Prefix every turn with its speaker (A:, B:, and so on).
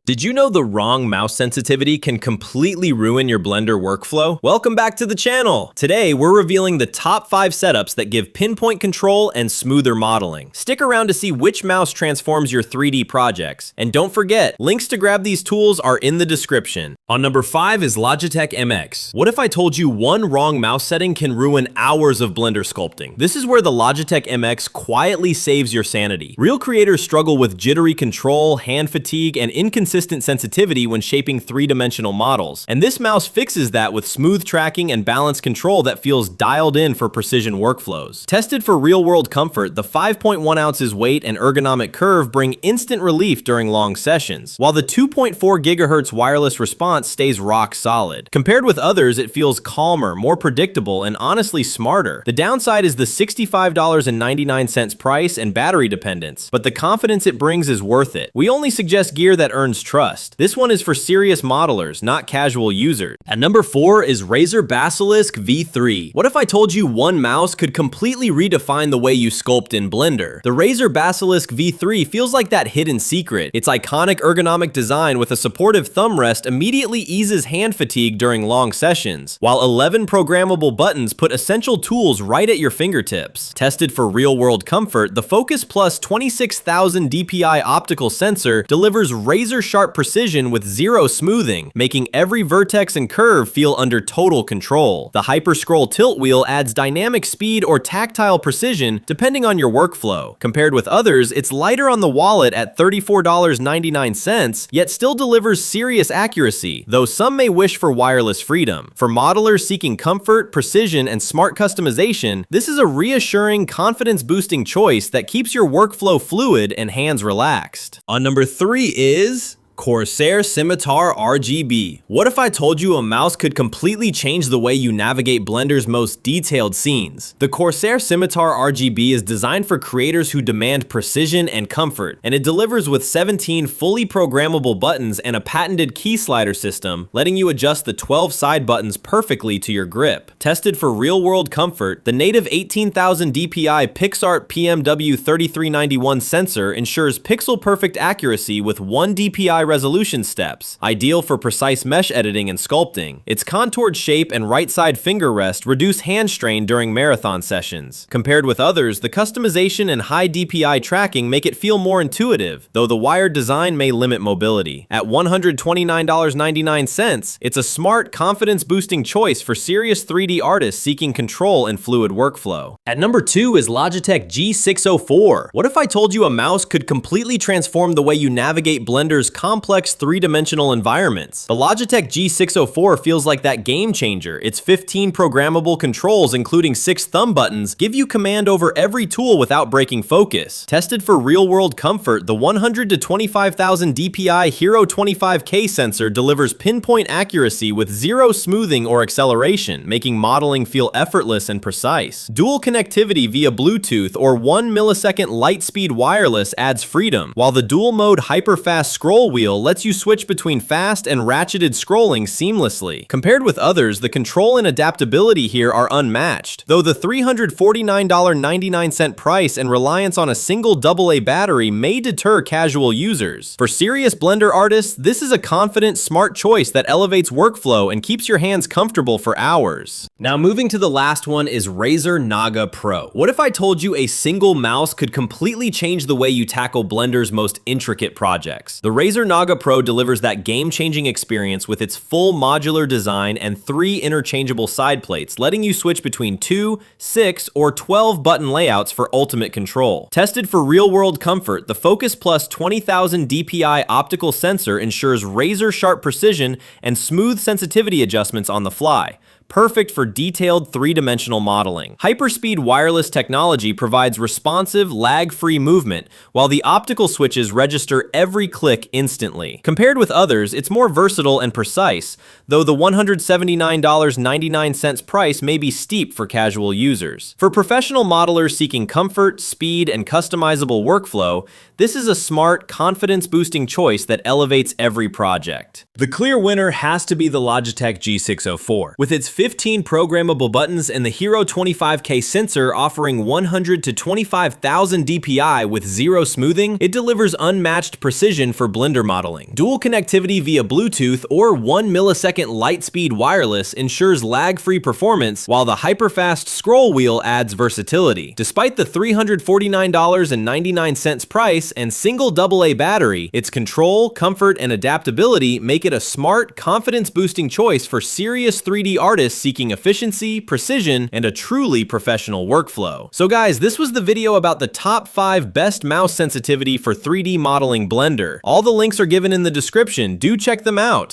A: Did you know the wrong mouse sensitivity can completely ruin your Blender workflow? Welcome back to the channel! Today, we're revealing the top 5 setups that give pinpoint control and smoother modeling. Stick around to see which mouse transforms your 3D projects. And don't forget, links to grab these tools are in the description. On number 5 is Logitech MX. What if I told you one wrong mouse setting can ruin hours of Blender sculpting? This is where the Logitech MX quietly saves your sanity. Real creators struggle with jittery control, hand fatigue, and inconsistent sensitivity when shaping three-dimensional models. And this mouse fixes that with smooth tracking and balanced control that feels dialed in for precision workflows. Tested for real-world comfort, the 5.1 ounces weight and ergonomic curve bring instant relief during long sessions, while the 2.4 GHz wireless response stays rock solid. Compared with others, it feels calmer, more predictable, and honestly smarter. The downside is the $65.99 price and battery dependence, but the confidence it brings is worth it. We only suggest gear that earns trust. This one is for serious modelers, not casual users. At number 4 is Razer Basilisk V3. What if I told you one mouse could completely redefine the way you sculpt in Blender? The Razer Basilisk V3 feels like that hidden secret. Its iconic ergonomic design with a supportive thumb rest immediately eases hand fatigue during long sessions, while 11 programmable buttons put essential tools right at your fingertips. Tested for real-world comfort, the Focus Plus 26,000 DPI optical sensor delivers razor-sharp precision with zero smoothing, making every vertex and curve feel under total control. The Hyperscroll tilt wheel adds dynamic speed or tactile precision depending on your workflow. Compared with others, it's lighter on the wallet at $34.99, yet still delivers serious accuracy, though some may wish for wireless freedom. For modelers seeking comfort, precision, and smart customization, this is a reassuring, confidence-boosting choice that keeps your workflow fluid and hands relaxed. On number 3 is Corsair Scimitar RGB. What if I told you a mouse could completely change the way you navigate Blender's most detailed scenes? The Corsair Scimitar RGB is designed for creators who demand precision and comfort, and it delivers with 17 fully programmable buttons and a patented key slider system, letting you adjust the 12 side buttons perfectly to your grip. Tested for real-world comfort, the native 18,000 DPI PixArt PMW3391 sensor ensures pixel-perfect accuracy with 1 DPI resolution steps, ideal for precise mesh editing and sculpting. Its contoured shape and right side finger rest reduce hand strain during marathon sessions. Compared with others, the customization and high DPI tracking make it feel more intuitive, though the wired design may limit mobility. At $129.99, it's a smart, confidence-boosting choice for serious 3D artists seeking control and fluid workflow. At number 2 is Logitech G604. What if I told you a mouse could completely transform the way you navigate Blender's complex three-dimensional environments? The Logitech G604 feels like that game changer. Its 15 programmable controls, including 6 thumb buttons, give you command over every tool without breaking focus. Tested for real-world comfort, the 100 to 25,000 DPI Hero 25K sensor delivers pinpoint accuracy with zero smoothing or acceleration, making modeling feel effortless and precise. Dual connectivity via Bluetooth or 1 millisecond light speed wireless adds freedom, while the dual-mode hyper-fast scroll wheel lets you switch between fast and ratcheted scrolling seamlessly. Compared with others, the control and adaptability here are unmatched, though the $349.99 price and reliance on a single AA battery may deter casual users. For serious Blender artists, this is a confident, smart choice that elevates workflow and keeps your hands comfortable for hours. Now moving to the last one is Razer Naga Pro. What if I told you a single mouse could completely change the way you tackle Blender's most intricate projects? The Razer Naga Pro delivers that game-changing experience with its full modular design and 3 interchangeable side plates, letting you switch between 2, 6, or 12 button layouts for ultimate control. Tested for real-world comfort, the Focus Plus 20,000 DPI optical sensor ensures razor-sharp precision and smooth sensitivity adjustments on the fly, perfect for detailed three-dimensional modeling. Hyperspeed wireless technology provides responsive, lag-free movement, while the optical switches register every click instantly. Compared with others, it's more versatile and precise, though the $179.99 price may be steep for casual users. For professional modelers seeking comfort, speed, and customizable workflow, This is a smart, confidence-boosting choice that elevates every project. The clear winner has to be the Logitech G604. With its 15 programmable buttons and the Hero 25K sensor offering 100 to 25,000 DPI with zero smoothing, it delivers unmatched precision for blender modeling. Dual connectivity via Bluetooth or 1 millisecond light-speed wireless ensures lag-free performance, while the hyperfast scroll wheel adds versatility. Despite the $349.99 price and single AA battery, its control, comfort, and adaptability make it a smart, confidence-boosting choice for serious 3D artists seeking efficiency, precision, and a truly professional workflow. So guys, this was the video about the top 5 best mouse sensitivity for 3D modeling Blender. All the links are given in the description. Do check them out.